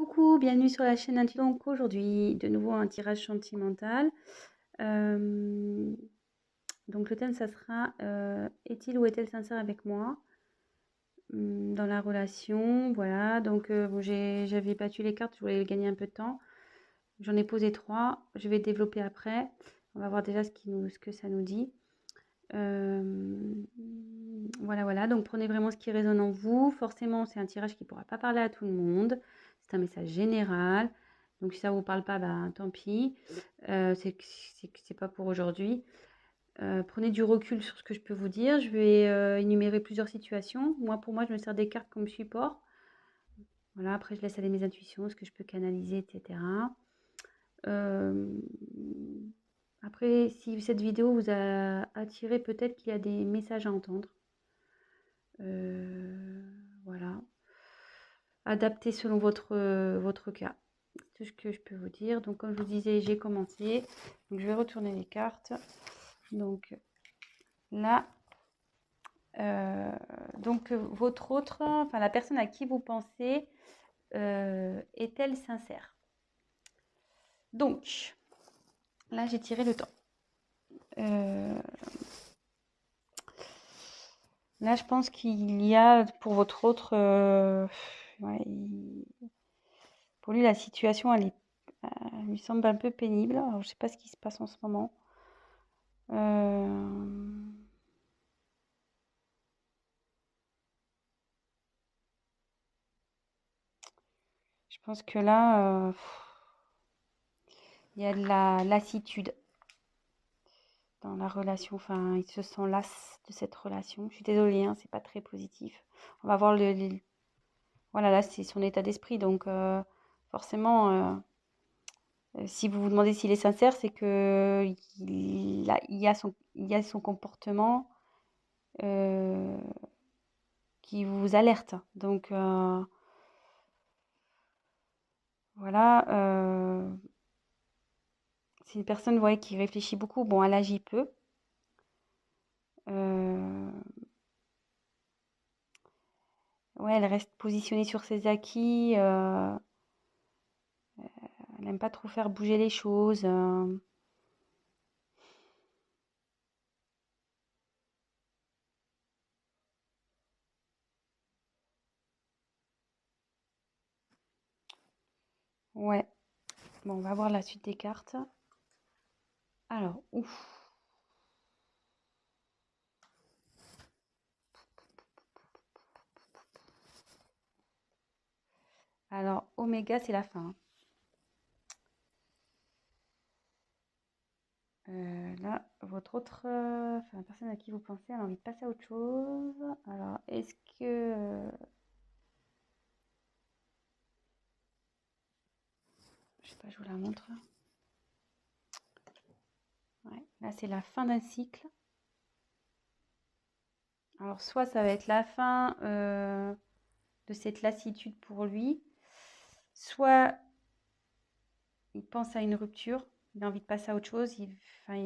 Coucou, bienvenue sur la chaîne Inti. Donc aujourd'hui, de nouveau un tirage sentimental. Euh, donc le thème, ça sera est-il ou est-elle sincère avec moi dans la relation? Voilà, donc bon, j'avais battu les cartes, je voulais gagner un peu de temps. J'en ai posé trois, je vais développer après. On va voir déjà ce que ça nous dit. Euh, voilà, donc prenez vraiment ce qui résonne en vous. Forcément, c'est un tirage qui ne pourra pas parler à tout le monde. C'est un message général. Donc si ça ne vous parle pas, bah, tant pis. C'est pas pour aujourd'hui. Prenez du recul sur ce que je peux vous dire. Je vais énumérer plusieurs situations. Pour moi, je me sers des cartes comme support. Voilà, après, je laisse aller mes intuitions, ce que je peux canaliser, etc. Euh, Après, si cette vidéo vous a attiré, peut-être qu'il y a des messages à entendre. Voilà. Adapté selon votre cas. C'est tout ce que je peux vous dire. Donc, comme je vous disais, j'ai commencé. Donc, je vais retourner les cartes. Donc, là, votre autre, enfin, la personne à qui vous pensez, est-elle sincère? Donc, là, j'ai tiré le temps. Là, je pense qu'il y a pour votre autre, ouais, pour lui, la situation, elle lui semble un peu pénible. Alors, je sais pas ce qui se passe en ce moment. Euh, je pense que là, il y a de la lassitude dans la relation. Enfin, il se sent las de cette relation. Je suis désolée, hein, c'est pas très positif. On va voir voilà, là, c'est son état d'esprit. Donc, forcément, si vous vous demandez s'il est sincère, c'est que il y a son comportement euh, qui vous alerte. Donc, voilà. C'est une personne, ouais, qui réfléchit beaucoup. Bon, elle agit peu. Euh, ouais, elle reste positionnée sur ses acquis. Elle n'aime pas trop faire bouger les choses. Ouais. Bon, on va voir la suite des cartes. Alors, ouf. Alors, Oméga, c'est la fin. Là, votre autre, enfin, la personne à qui vous pensez, elle a envie de passer à autre chose. Alors, est-ce que, je sais pas, je vous la montre. Ouais, là, c'est la fin d'un cycle. Alors, soit ça va être la fin de cette lassitude pour lui, soit il pense à une rupture, il a envie de passer à autre chose. Enfin,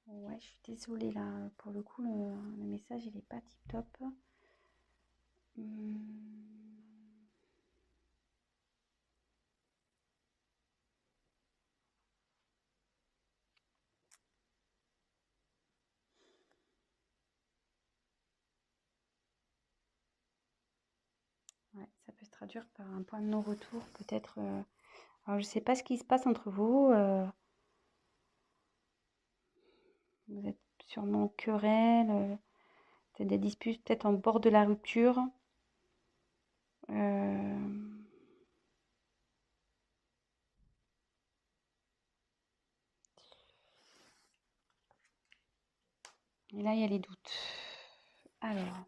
ouais, je suis désolée là, pour le coup, le message, il est pas tip top. Ouais, ça peut se traduire par un point de non-retour, peut-être. Alors, je sais pas ce qui se passe entre vous. Vous êtes sûrement querelle, peut-être des disputes, peut-être en bord de la rupture. Euh, Et là, il y a les doutes. Alors,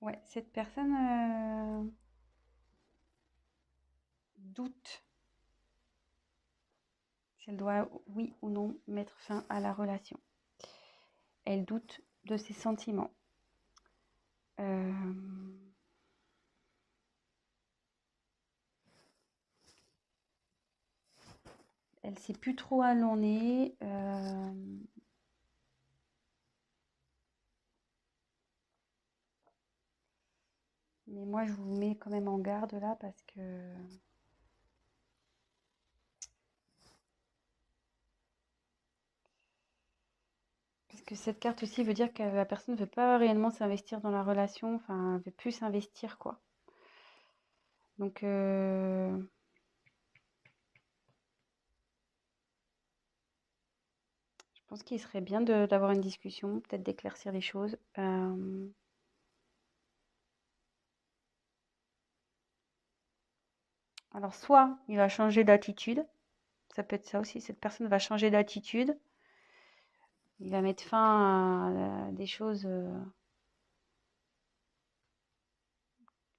ouais, cette personne doute si elle doit, oui ou non, mettre fin à la relation. Elle doute de ses sentiments. Euh, Elle sait plus trop où elle en est. Mais moi, je vous mets quand même en garde là parce que cette carte aussi veut dire que la personne ne veut pas réellement s'investir dans la relation, enfin, elle veut plus s'investir, quoi. Donc, je pense qu'il serait bien d'avoir une discussion, peut-être d'éclaircir les choses. Alors, soit il va changer d'attitude, ça peut être ça aussi, cette personne va changer d'attitude, il va mettre fin à des choses,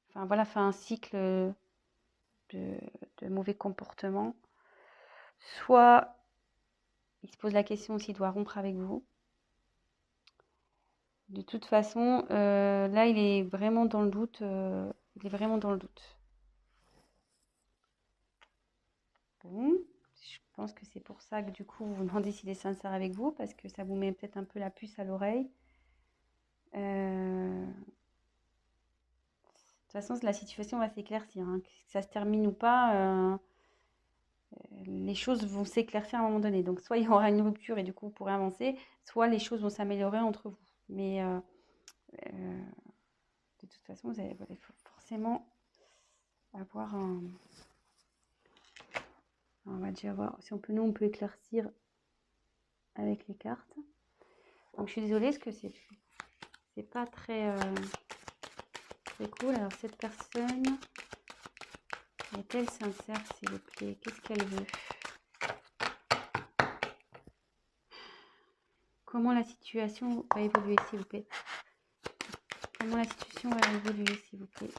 enfin voilà, fin à un cycle de, de mauvais comportement. Soit il se pose la question s'il doit rompre avec vous. De toute façon, là, il est vraiment dans le doute. Il est vraiment dans le doute. Bon, je pense que c'est pour ça que du coup, vous vous demandez s'il est sincère avec vous, parce que ça vous met peut-être un peu la puce à l'oreille. De toute façon, la situation va s'éclaircir, hein. Que ça se termine ou pas, les choses vont s'éclaircir à un moment donné. Donc, soit il y aura une rupture et du coup, vous pourrez avancer, soit les choses vont s'améliorer entre vous. Mais euh, de toute façon, vous allez forcément avoir un... On va déjà voir si on peut, nous, on peut éclaircir avec les cartes. Donc, je suis désolée, parce que c'est pas très, très cool. Alors, cette personne est-elle sincère, s'il vous plaît? Qu'est-ce qu'elle veut? Comment la situation va évoluer, s'il vous plaît? Comment la situation va évoluer, s'il vous plaît?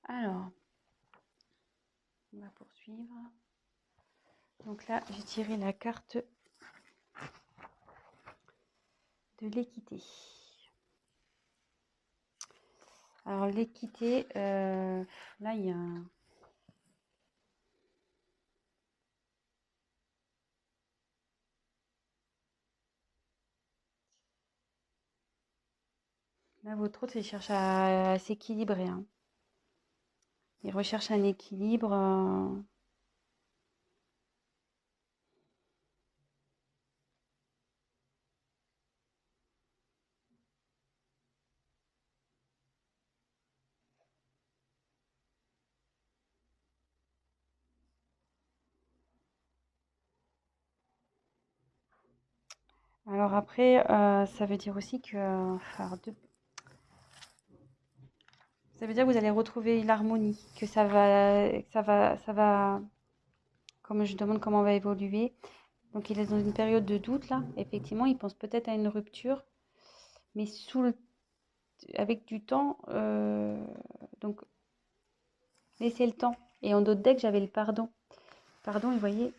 Alors, on va poursuivre. Donc là, j'ai tiré la carte de l'équité. Alors, l'équité, là, il y a un... Là, votre autre, il cherche à s'équilibrer, hein. Il recherche un équilibre. Alors après, ça veut dire aussi que... ça veut dire que vous allez retrouver l'harmonie, que ça va... Comme je demande comment on va évoluer. Donc il est dans une période de doute là. Effectivement, il pense peut-être à une rupture, mais avec du temps. Donc laissez le temps. Et en d'autres decks, j'avais le pardon. Pardon, et vous voyez,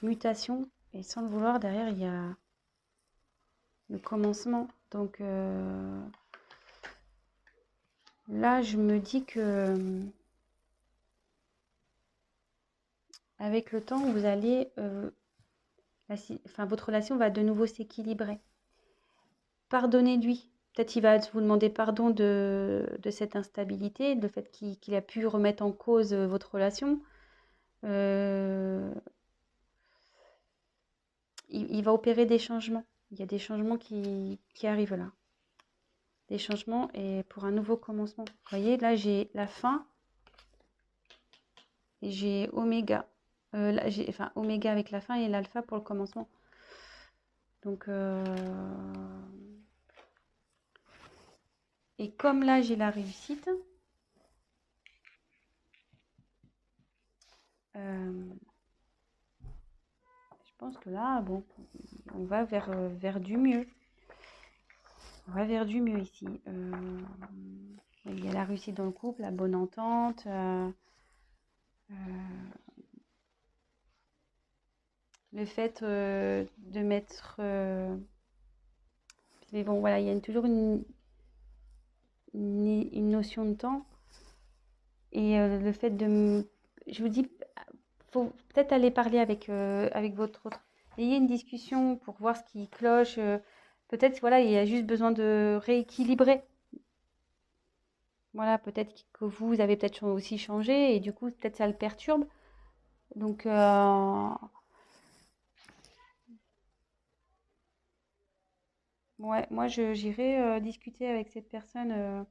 mutation. Et sans le vouloir, derrière, il y a le commencement. Donc là, je me dis que avec le temps, vous allez, votre relation va de nouveau s'équilibrer. Pardonnez-lui. Peut-être il va vous demander pardon de cette instabilité, le fait qu'il a pu remettre en cause votre relation. Il va opérer des changements. Il y a des changements qui arrivent là. Des changements et pour un nouveau commencement. Vous voyez, là, j'ai la fin et j'ai oméga. Là, oméga avec la fin et l'alpha pour le commencement. Donc, et comme là, j'ai la réussite, je pense que là, bon, On va vers du mieux. On va vers du mieux ici. Il y a la réussite dans le couple, la bonne entente. Le fait de mettre... mais bon, voilà, il y a toujours une notion de temps. Et le fait de... Je vous dis, faut peut-être aller parler avec votre autre. Ayez une discussion pour voir ce qui cloche. Peut-être, voilà, il y a juste besoin de rééquilibrer. Voilà, peut-être que vous avez peut-être aussi changé et du coup, peut-être ça le perturbe. Donc, ouais, moi, j'irai discuter avec cette personne.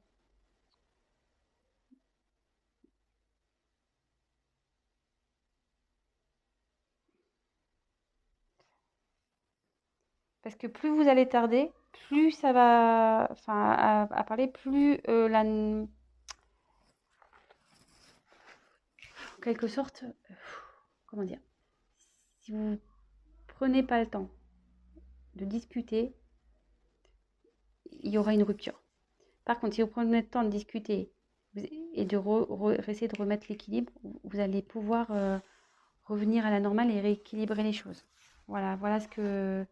Parce que plus vous allez tarder, plus ça va, enfin, à parler, plus en quelque sorte, comment dire, si vous prenez pas le temps de discuter, il y aura une rupture. Par contre, si vous prenez le temps de discuter et de essayer de remettre l'équilibre, vous allez pouvoir revenir à la normale et rééquilibrer les choses. Voilà, voilà ce que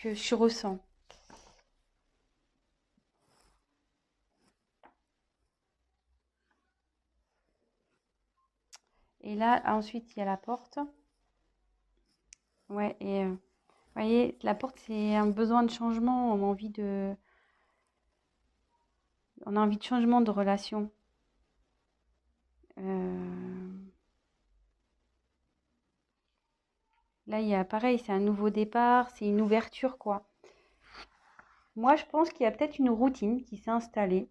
je ressens. Et là, ensuite, il y a la porte. Ouais, et vous voyez, la porte, c'est un besoin de changement. On a envie de changement de relation. Là, il y a pareil, c'est un nouveau départ, c'est une ouverture, quoi. Moi, je pense qu'il y a peut-être une routine qui s'est installée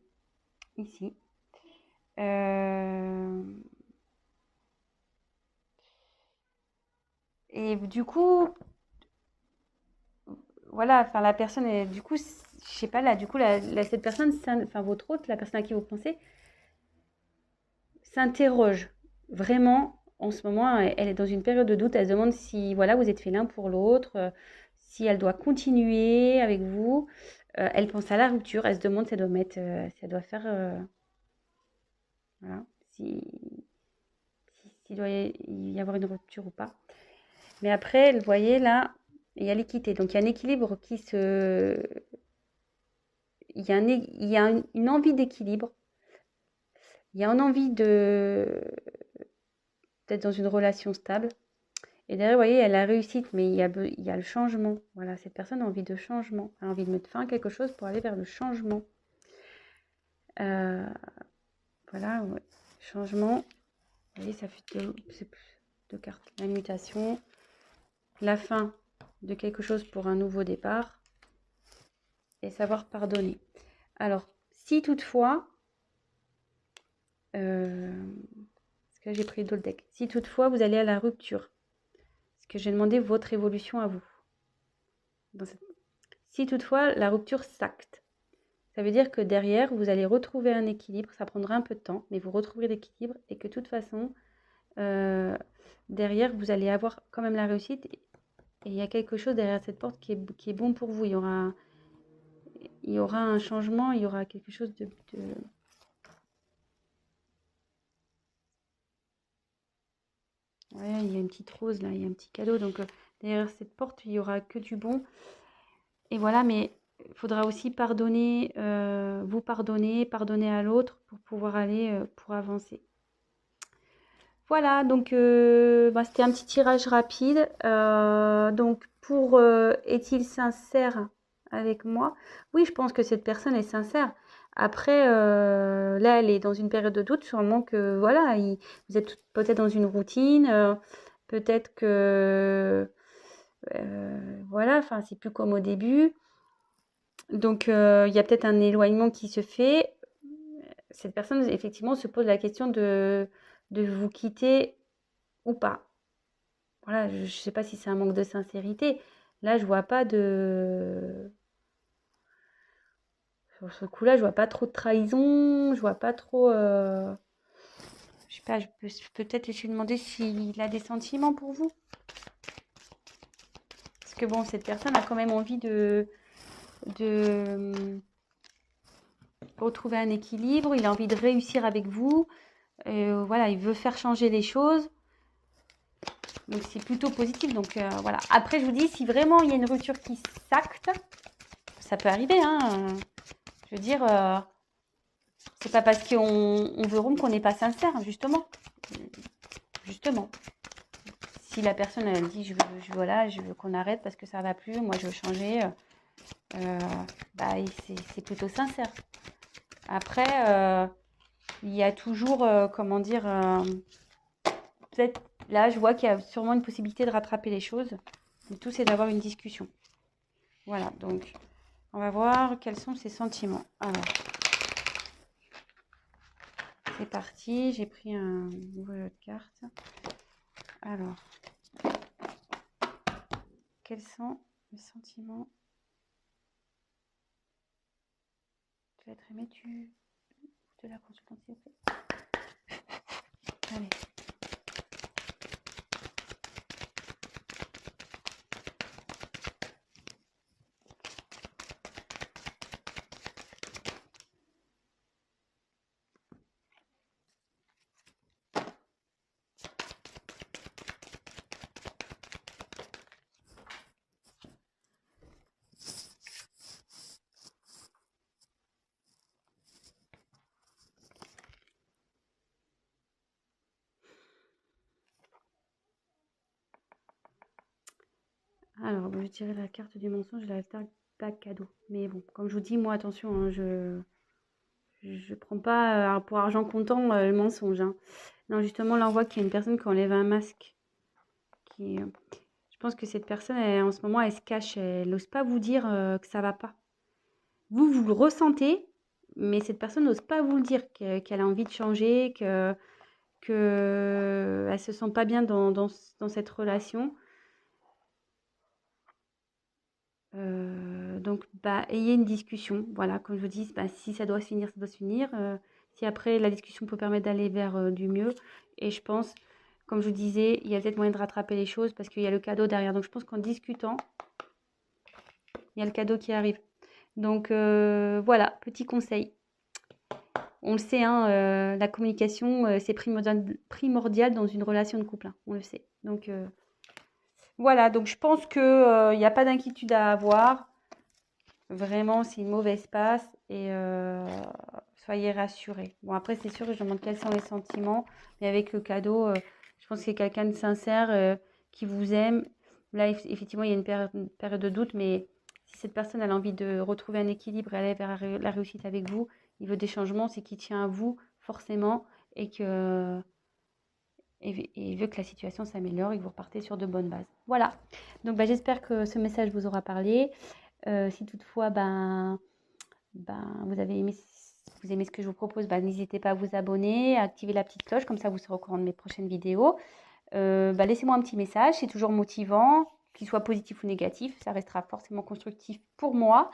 ici. Euh, et du coup, voilà, enfin la personne, du coup, je sais pas là, du coup, cette personne, enfin votre hôte, la personne à qui vous pensez, s'interroge vraiment en ce moment. Elle est dans une période de doute. Elle se demande si, voilà, vous êtes fait l'un pour l'autre, si elle doit continuer avec vous. Elle pense à la rupture. Elle se demande si elle doit mettre, si elle doit faire, voilà, s'il doit y avoir une rupture ou pas. Mais après, vous voyez là, il y a l'équité. Donc il y a un équilibre qui se, il y a une envie d'équilibre. Il y a une envie d'être dans une relation stable. Et derrière, vous voyez, il y a la réussite, mais il y a le changement. Voilà, cette personne a envie de changement, a envie de mettre fin à quelque chose pour aller vers le changement. Voilà, ouais. Changement. Vous voyez, ça fait deux cartes. La mutation, la fin de quelque chose pour un nouveau départ et savoir pardonner. Alors, si toutefois, parce que là j'ai pris d'autres decks, si toutefois vous allez à la rupture, parce que j'ai demandé votre évolution à vous. Si toutefois la rupture s'acte, ça veut dire que derrière, vous allez retrouver un équilibre. Ça prendra un peu de temps, mais vous retrouverez l'équilibre et que de toute façon, derrière, vous allez avoir quand même la réussite. Et il y a quelque chose derrière cette porte qui est bon pour vous. Il y aura un changement, il y aura quelque chose de... Ouais, il y a une petite rose là, il y a un petit cadeau. Donc derrière cette porte, il y aura que du bon. Et voilà, mais il faudra aussi pardonner, vous pardonner à l'autre pour pouvoir aller, pour avancer. Voilà, donc c'était un petit tirage rapide. Donc pour est-il sincère avec moi? Oui, je pense que cette personne est sincère. Après, là, elle est dans une période de doute, sûrement que voilà, vous êtes peut-être dans une routine, peut-être que voilà, enfin, c'est plus comme au début. Donc il y a peut-être un éloignement qui se fait. Cette personne, effectivement, se pose la question de vous quitter ou pas. Voilà, je sais pas si c'est un manque de sincérité. Là, je vois pas de... Sur ce coup-là, je vois pas trop de trahison, je vois pas trop... Je sais pas, je peux peut-être essayer de demander s'il a des sentiments pour vous. Parce que bon, cette personne a quand même envie de retrouver un équilibre, il a envie de réussir avec vous. Voilà, il veut faire changer les choses. Donc c'est plutôt positif. Donc voilà. Après, je vous dis, si vraiment il y a une rupture qui s'acte, ça peut arriver. Hein. Je veux dire, c'est pas parce qu'on veut rompre qu'on n'est pas sincère, justement. Justement. Si la personne elle dit voilà, je veux qu'on arrête parce que ça va plus, moi je veux changer, bah, c'est plutôt sincère. Après, il y a toujours, comment dire, peut-être là je vois qu'il y a sûrement une possibilité de rattraper les choses. Le tout c'est d'avoir une discussion. Voilà, donc on va voir quels sont ses sentiments. Alors, c'est parti, j'ai pris un nouveau jeu de cartes. Alors, quels sont les sentiments? Tu vas être aimé, tu de la consultante, s'il vous plaît. Allez. Alors, je dirais la carte du mensonge et la carte pas cadeau. Mais bon, comme je vous dis, moi, attention, hein, je prends pas pour argent comptant le mensonge. Hein. Non, justement, là, on voit qu'il y a une personne qui enlève un masque. Je pense que cette personne, en ce moment, elle se cache. Elle n'ose pas vous dire que ça va pas. Vous le ressentez, mais cette personne n'ose pas vous le dire, qu'elle a envie de changer, qu'elle ne se sent pas bien dans cette relation. Donc, bah, ayez une discussion. Voilà, comme je vous dis, bah, si ça doit se finir, ça doit se finir. Si après, la discussion peut permettre d'aller vers du mieux. Et je pense, comme je vous disais, il y a peut-être moyen de rattraper les choses parce qu'il y a le cadeau derrière. Donc, je pense qu'en discutant, il y a le cadeau qui arrive. Donc, voilà, petit conseil. On le sait, hein, la communication, c'est primordial dans une relation de couple. Hein, on le sait. Donc, voilà, donc je pense qu'il n'y a pas d'inquiétude à avoir. Vraiment, c'est une mauvaise passe et soyez rassurés. Bon, après, c'est sûr que je demande quels sont les sentiments, mais avec le cadeau, je pense que c'est quelqu'un de sincère qui vous aime. Là, effectivement, il y a une période de doute, mais si cette personne a envie de retrouver un équilibre et aller vers la réussite avec vous, il veut des changements, c'est qu'il tient à vous forcément et que et il veut que la situation s'améliore et que vous repartez sur de bonnes bases. Voilà. Donc, bah, j'espère que ce message vous aura parlé. Si toutefois, vous aimez ce que je vous propose, n'hésitez pas à vous abonner, à activer la petite cloche, comme ça vous serez au courant de mes prochaines vidéos. Laissez-moi un petit message, c'est toujours motivant, qu'il soit positif ou négatif, ça restera forcément constructif pour moi.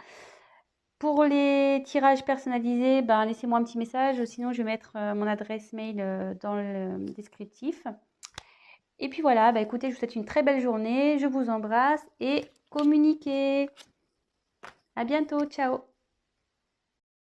Pour les tirages personnalisés, laissez-moi un petit message, sinon je vais mettre mon adresse mail dans le descriptif. Et puis voilà, écoutez, je vous souhaite une très belle journée, je vous embrasse et communiquez. À bientôt, ciao.